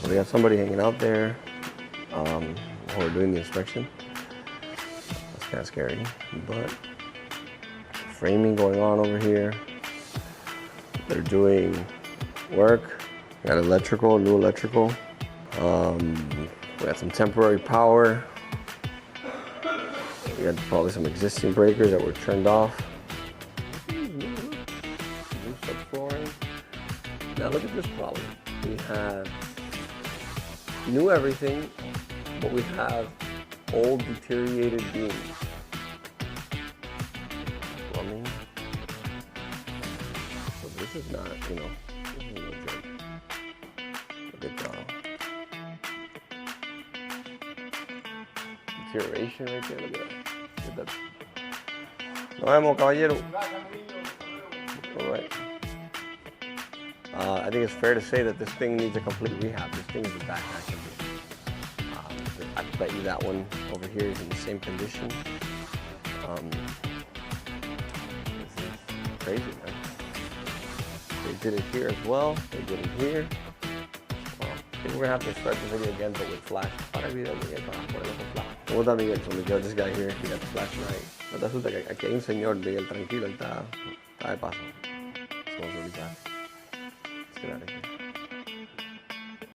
We got somebody hanging out there while we're doing the inspection. That's kind of scary, but framing going on over here. They're doing work. We got electrical, new electrical. We got some temporary power. We got probably some existing breakers that were turned off. New subflooring. Now look at this problem. We have new everything, but we have old deteriorated beams. Plumbing. So this is not, this is no joke. Look at deterioration right there. Look at that. Nos vemos, caballero. All right. I think it's fair to say that this thing needs a complete rehab. This thing is a back action. I bet you that one over here is in the same condition. This is crazy, man. They did it here as well. They did it here. Well, I think we're gonna have to start the video again, but with flash. Para el video Miguel, para ponerlo con flash. ¿Cómo está Miguel? So Miguel, this guy here, he got the flashlight. No te asusta que aquí hay un señor, Miguel, tranquilo, él está de paso. It's going really fast. Let's get out of here.